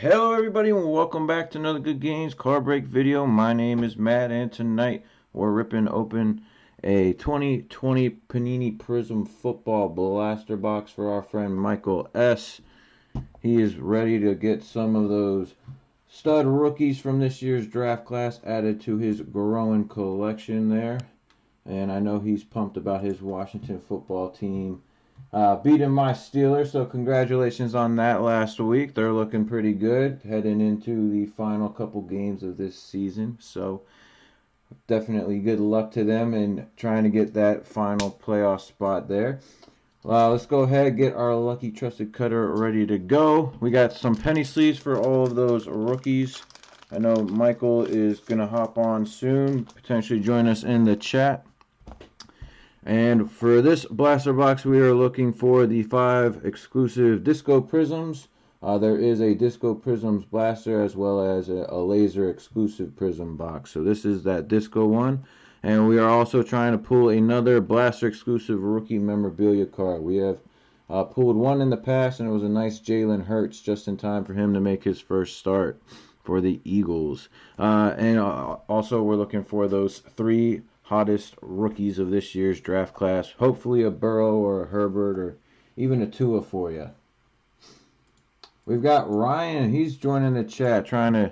Hello everybody and welcome back to another Good Games card break video. My name is Matt and tonight we're ripping open a 2020 Panini Prizm Football Blaster Box for our friend Michael S. He is ready to get some of those stud rookies from this year's draft class added to his growing collection there. And I know he's pumped about his Washington football team beating my Steelers, so congratulations on that last week. They're looking pretty good heading into the final couple games of this season. So definitely good luck to them in trying to get that final playoff spot there. Let's go ahead and get our lucky trusted cutter ready to go. We got some penny sleeves for all of those rookies. I know Michael is going to hop on soon, potentially join us in the chat. And for this blaster box, we are looking for the 5 exclusive Disco Prizms. There is a Disco Prizms blaster as well as a laser exclusive Prism box. So this is that Disco one. And we are also trying to pull another blaster exclusive rookie memorabilia card. We have pulled one in the past, and it was a nice Jalen Hurts just in time for him to make his first start for the Eagles. And also we're looking for those 3 hottest rookies of this year's draft class. Hopefully a Burrow or a Herbert or even a Tua for you. We've got Ryan. He's joining the chat trying to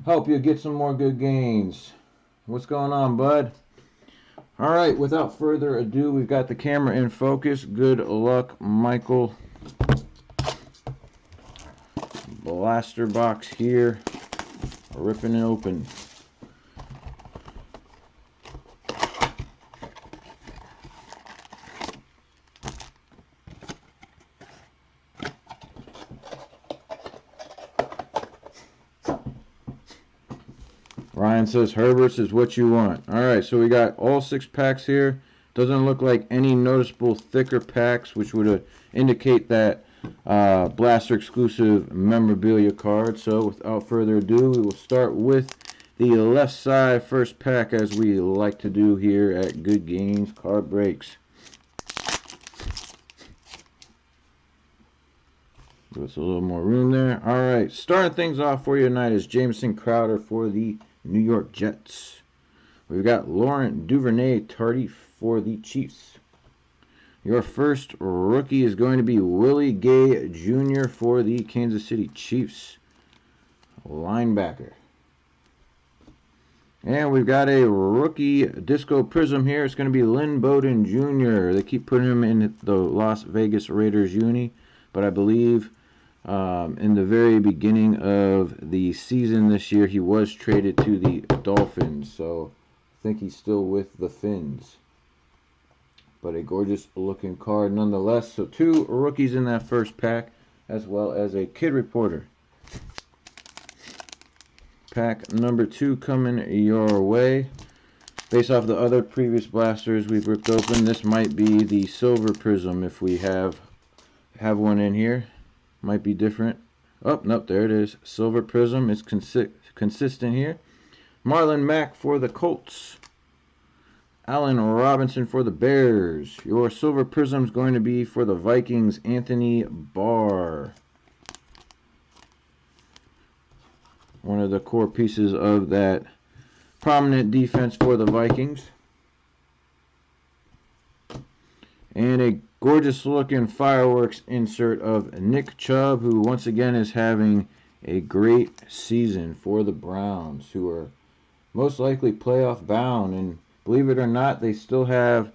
help you get some more good gains. What's going on, bud? All right, without further ado, we've got the camera in focus. Good luck, Michael. Blaster box here. Ripping it open. Ryan says Herbert's is what you want. Alright, so we got all 6 packs here. Doesn't look like any noticeable thicker packs, which would indicate that blaster exclusive memorabilia card. So without further ado, we will start with the left side first pack, as we like to do here at Good Games Card Breaks. Give us a little more room there. Alright, starting things off for you tonight is Jamison Crowder for the New York Jets. We've got Laurent Duvernay-Tardif for the Chiefs. Your first rookie is going to be Willie Gay Jr. for the Kansas City Chiefs. Linebacker. And we've got a rookie Disco Prism here. It's going to be Lynn Bowden Jr. They keep putting him in the Las Vegas Raiders uni, but I believe in the very beginning of the season this year, he was traded to the Dolphins, so I think he's still with the Fins. But a gorgeous looking card nonetheless. So 2 rookies in that first pack, as well as a kid reporter. Pack number 2 coming your way. Based off the other previous blasters we've ripped open, this might be the silver prism if we have one in here. Might be different. Oh, nope, there it is. Silver Prism is consistent here. Marlon Mack for the Colts. Allen Robinson for the Bears. Your Silver Prism is going to be for the Vikings, Anthony Barr. One of the core pieces of that prominent defense for the Vikings. And a gorgeous looking fireworks insert of Nick Chubb, who once again is having a great season for the Browns, who are most likely playoff bound, and believe it or not, they still have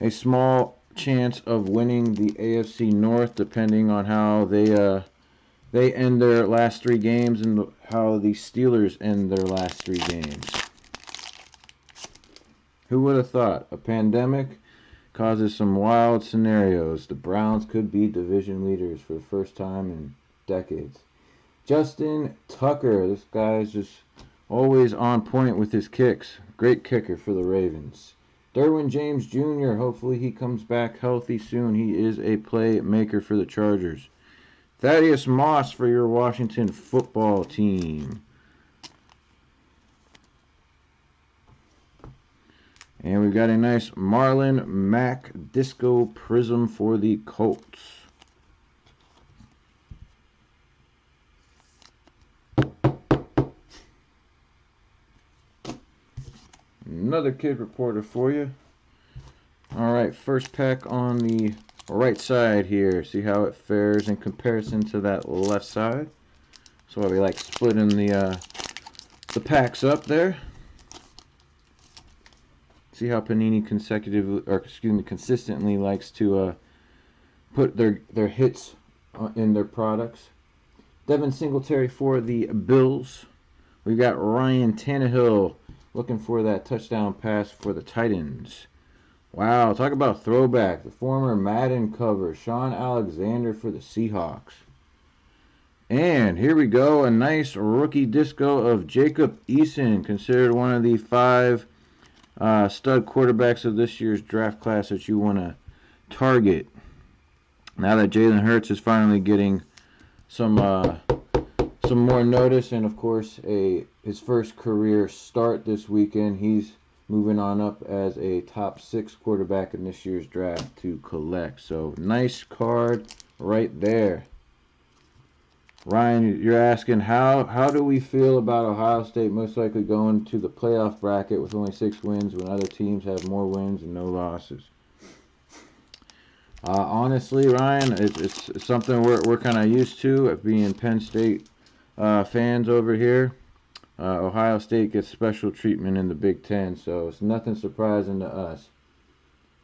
a small chance of winning the AFC North, depending on how they end their last 3 games and how the Steelers end their last 3 games. Who would have thought? A pandemic causes some wild scenarios. The Browns could be division leaders for the first time in decades. Justin Tucker. This guy is just always on point with his kicks. Great kicker for the Ravens. Derwin James Jr. Hopefully he comes back healthy soon. He is a playmaker for the Chargers. Thaddeus Moss for your Washington football team. And we've got a nice Marlon Mack Disco Prism for the Colts. another kid reporter for you. Alright, first pack on the right side here. See how it fares in comparison to that left side. So we like splitting the packs up there. See how Panini consistently likes to put their hits in their products. Devin Singletary for the Bills. We got Ryan Tannehill looking for that touchdown pass for the Titans. Wow, talk about throwback. The former Madden cover, Sean Alexander for the Seahawks. And here we go, a nice rookie disco of Jacob Eason, considered one of the 5 stud quarterbacks of this year's draft class that you want to target. Now that Jalen Hurts is finally getting some more notice, and of course his first career start this weekend, he's moving on up as a top 6 quarterback in this year's draft to collect. So nice card right there. Ryan, you're asking how do we feel about Ohio State most likely going to the playoff bracket with only 6 wins when other teams have more wins and no losses? Honestly, Ryan, it's something we're kind of used to being Penn State fans over here. Ohio State gets special treatment in the Big Ten, so it's nothing surprising to us.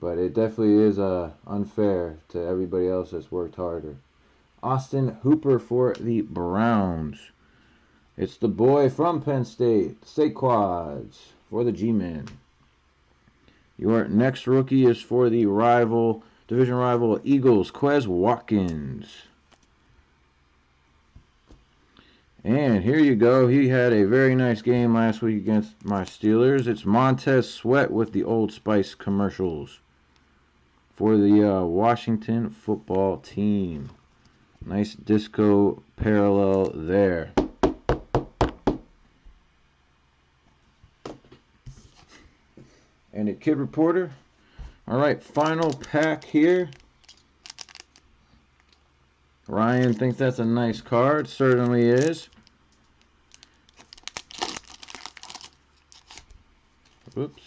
But it definitely is unfair to everybody else that's worked harder. Austin Hooper for the Browns. It's the boy from Penn State, Saquads for the G-Men. Your next rookie is for the division rival Eagles, Quez Watkins. And here you go. He had a very nice game last week against my Steelers. It's Montez Sweat with the Old Spice commercials for the Washington football team. Nice disco parallel there. And a kid reporter. Alright, final pack here. Ryan thinks that's a nice card. Certainly is. Oops.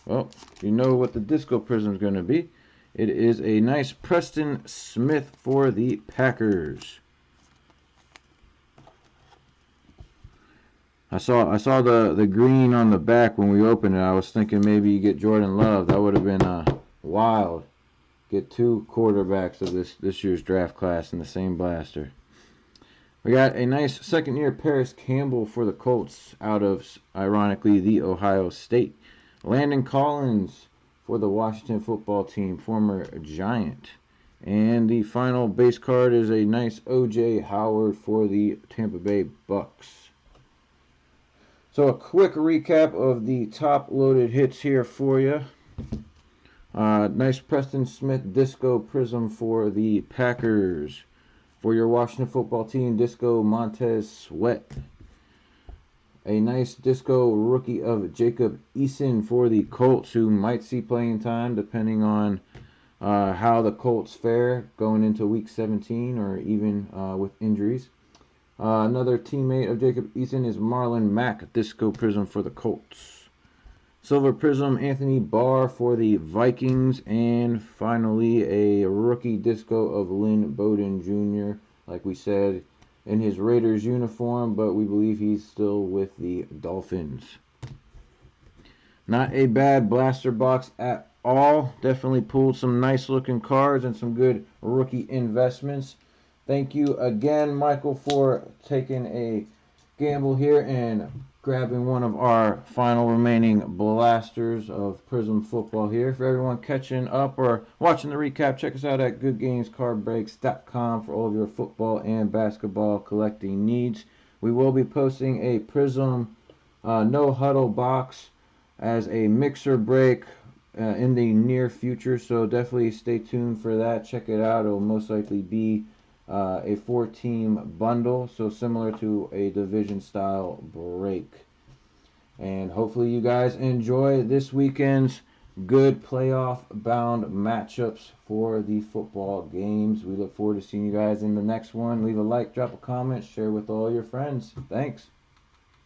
Well, you know what the disco prism is going to be. It is a nice Preston Smith for the Packers. I saw the green on the back when we opened it. I was thinking maybe you get Jordan Love. That would have been wild. Get 2 quarterbacks of this year's draft class in the same blaster. We got a nice second-year Paris Campbell for the Colts out of, ironically, the Ohio State. Landon Collins for the Washington football team, former Giant. And the final base card is a nice O.J. Howard for the Tampa Bay Bucks. So a quick recap of the top-loaded hits here for you. Nice Preston Smith Disco Prism for the Packers. For your Washington football team, Disco Montez Sweat. A nice disco rookie of Jacob Eason for the Colts, who might see playing time depending on how the Colts fare going into Week 17 or even with injuries. Another teammate of Jacob Eason is Marlon Mack, Disco Prism for the Colts. Silver Prism, Anthony Barr for the Vikings. And finally, a rookie disco of Lynn Bowden Jr., like we said, in his Raiders uniform, but we believe he's still with the Dolphins. Not a bad blaster box at all. Definitely pulled some nice looking cards and some good rookie investments. Thank you again, Michael, for taking a gamble here and grabbing one of our final remaining blasters of Prizm Football here. For everyone catching up or watching the recap, check us out at goodgamescardbreaks.com for all of your football and basketball collecting needs. We will be posting a Prizm No Huddle box as a mixer break in the near future, so definitely stay tuned for that. Check it out. It will most likely be a 4-team bundle, so similar to a division style break. And hopefully you guys enjoy this weekend's good playoff bound matchups for the football games. We look forward to seeing you guys in the next one. Leave a like, drop a comment, share with all your friends. Thanks.